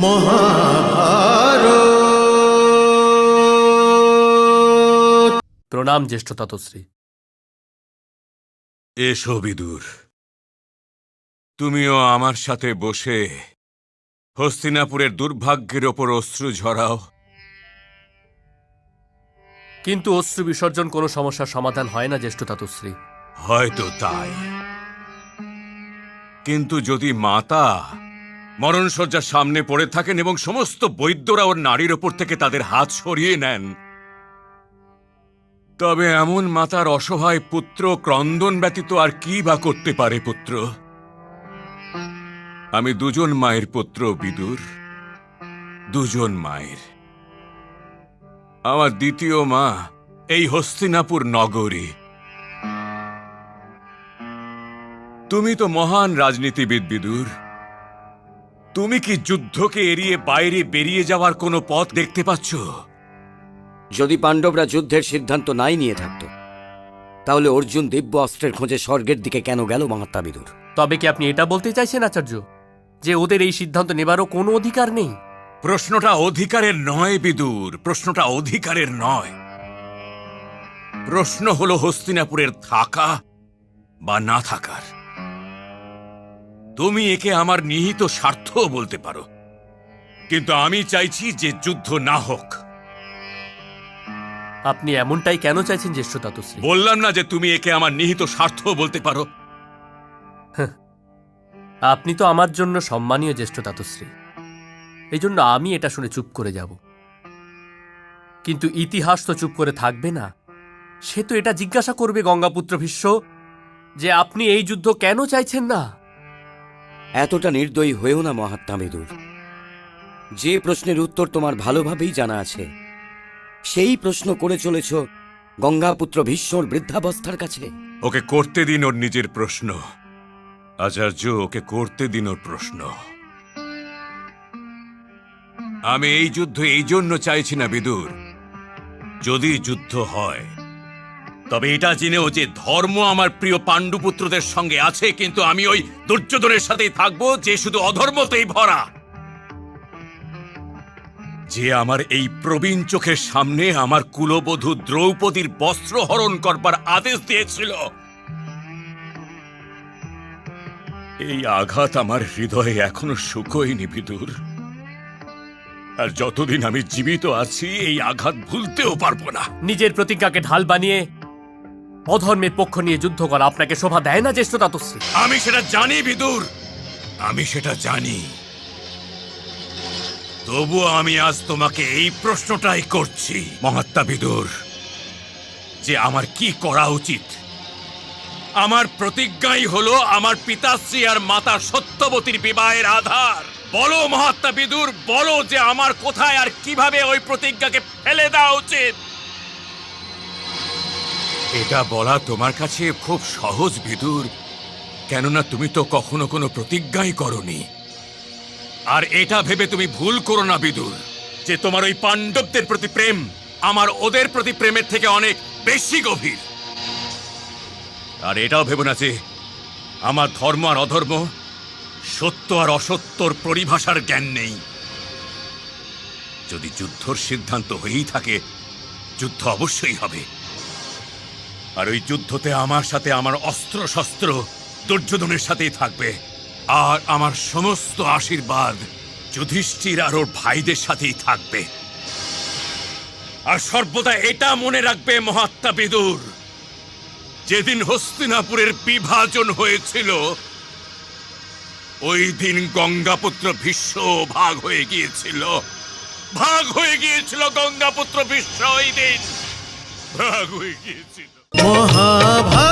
মহাভারত। প্রণাম জ্যেষ্ঠ ততশ্রী। এসো বিদুর, তুমিও আমার সাথে বসে হস্তিনাপুরের দুর্ভাগ্যের ওপর অশ্রু ঝরাও। কিন্তু অশ্রু বিসর্জন কোনো সমস্যার সমাধান হয় না জ্যেষ্ঠ ততশ্রী। হয়তো তাই, কিন্তু যদি মাতা মরণশয্যার সামনে পড়ে থাকেন এবং সমস্ত বৈদ্যরা ওর নারীর ওপর থেকে তাদের হাত সরিয়ে নেন, তবে এমন মাতার অসহায় পুত্র ক্রন্দন ব্যতীত আর কি বা করতে পারে? পুত্র, আমি দুজন মায়ের পুত্র বিদুর, দুজন মায়ের। আমার দ্বিতীয় মা এই হস্তিনাপুর নগরী। তুমি তো মহান রাজনীতিবিদ বিদুর, তুমি কি যুদ্ধকে এড়িয়ে বাইরে বেরিয়ে যাওয়ার কোনো পথ দেখতে পাচ্ছ? যদি পাণ্ডবরা যুদ্ধের সিদ্ধান্ত নাই নিয়ে থাকত, তাহলে অর্জুন দিব্য অস্ত্রের খোঁজে স্বর্গের দিকে কেন গেল মহাত্মা বিদুর? তবে কি আপনি এটা বলতে চাইছেন আচার্য যে ওদের এই সিদ্ধান্ত নেবারও কোনো অধিকার নেই? প্রশ্নটা অধিকারের নয় বিদুর, প্রশ্নটা অধিকারের নয়। প্রশ্ন হলো হস্তিনাপুরের থাকা বা না থাকার। তুমি একে আমার নিহিত স্বার্থ বলতে পারো, কিন্তু আমি চাইছি যে যুদ্ধ না হোক। আপনি এমনটাই কেন চাইছেন জ্যেষ্ঠ ততশ্রী? বললাম না যে তুমি একে আমার নিহিত স্বার্থ বলতে পারো? আপনি তো আমার জন্য সম্মানীয় জ্যেষ্ঠ ততশ্রী, এই জন্য আমি এটা শুনে চুপ করে যাব। কিন্তু ইতিহাস তো চুপ করে থাকবে না, সে তো এটা জিজ্ঞাসা করবে গঙ্গাপুত্র ভীষ্ম যে আপনি এই যুদ্ধ কেন চাইছেন না। এতটা নির্দয়ী হয়েও না মহাত্মা বিদুর। যে প্রশ্নের উত্তর তোমার ভালোভাবেই জানা আছে, সেই প্রশ্ন করে চলেছ গঙ্গাপুত্র ভীষ্মর বৃদ্ধাবস্থার কাছে। ওকে করতে দিন ওর নিজের প্রশ্ন আচার্য, ওকে করতে দিন ওর প্রশ্ন। আমি এই যুদ্ধ এই জন্য চাইছি না বিদুর, যদি যুদ্ধ হয় তবে এটা জেনেও যে ধর্ম আমার প্রিয় পাণ্ডুপুত্রদের সঙ্গে আছে, কিন্তু আমি ওই দুর্যোধনের সাথেই থাকবো যে শুধু অধর্মতেই ভরা, যে আমার এই প্রবীণ চোখের সামনে আমার কুলবধূ দ্রৌপদীর বস্ত্র হরণ করবার আদেশ দিয়েছিল। এই আঘাত আমার হৃদয়ে এখনো শুকোয়নি বিদুর, আর যতদিন আমি জীবিত আছি এই আঘাত ভুলতেও পারবো না। নিজের প্রতিজ্ঞাকে ঢাল বানিয়ে অধর্মের পক্ষ নিয়ে যুদ্ধ করা আপনাকে শোভা দেয় না জ্যেষ্ঠ ততশ্রী। আমি সেটা জানি বিদুর, আমি সেটা জানি। তবুও আমি আজ তোমাকে এই প্রশ্নটাই করছি মহাত্মা বিদুর, যে আমার কি করা উচিত। আমার প্রতিজ্ঞাই হলো আমার পিতাশ্রী আর মাতা সত্যবতীর বিবাহের আধার। বলো মহাত্মা বিদুর, বলো যে আমার কোথায় আর কিভাবে ওই প্রতিজ্ঞাকে ফেলে দেওয়া উচিত। এটা বলা তোমার কাছে খুব সহজ বিদুর, কেননা তুমি তো কখনো কোনো প্রতিজ্ঞাই করনি। আর এটা ভেবে তুমি ভুল করো না বিদুর যে তোমার ওই পাণ্ডবদের প্রতি প্রেম আমার ওদের প্রতি প্রেমের থেকে অনেক বেশি গভীর। আর এটাও ভেবো না যে আমার ধর্ম আর অধর্ম, সত্য আর অসত্যর পরিভাষার জ্ঞান নেই। যদি যুদ্ধর সিদ্ধান্ত হয়েই থাকে, যুদ্ধ অবশ্যই হবে। আর ওই যুদ্ধতে আমার সাথে আমার অস্ত্র শস্ত্র দুর্যোধনের সাথেই থাকবে, আর আমার সমস্ত আশীর্বাদ যুধিষ্ঠির আর ওর ভাইদের সাথেই থাকবে। আর সর্বদা এটা মনে রাখবে মহাত্মা বিদুর, যেদিন হস্তিনাপুরের বিভাজন হয়েছিল ওই দিন গঙ্গাপুত্র ভীষ্ম ভাগ হয়ে গিয়েছিল। ভাগ হয়ে গিয়েছিল গঙ্গাপুত্র ভীষ্ম, ওই দিন ভাগ হয়ে গিয়েছিল। মহাভারত।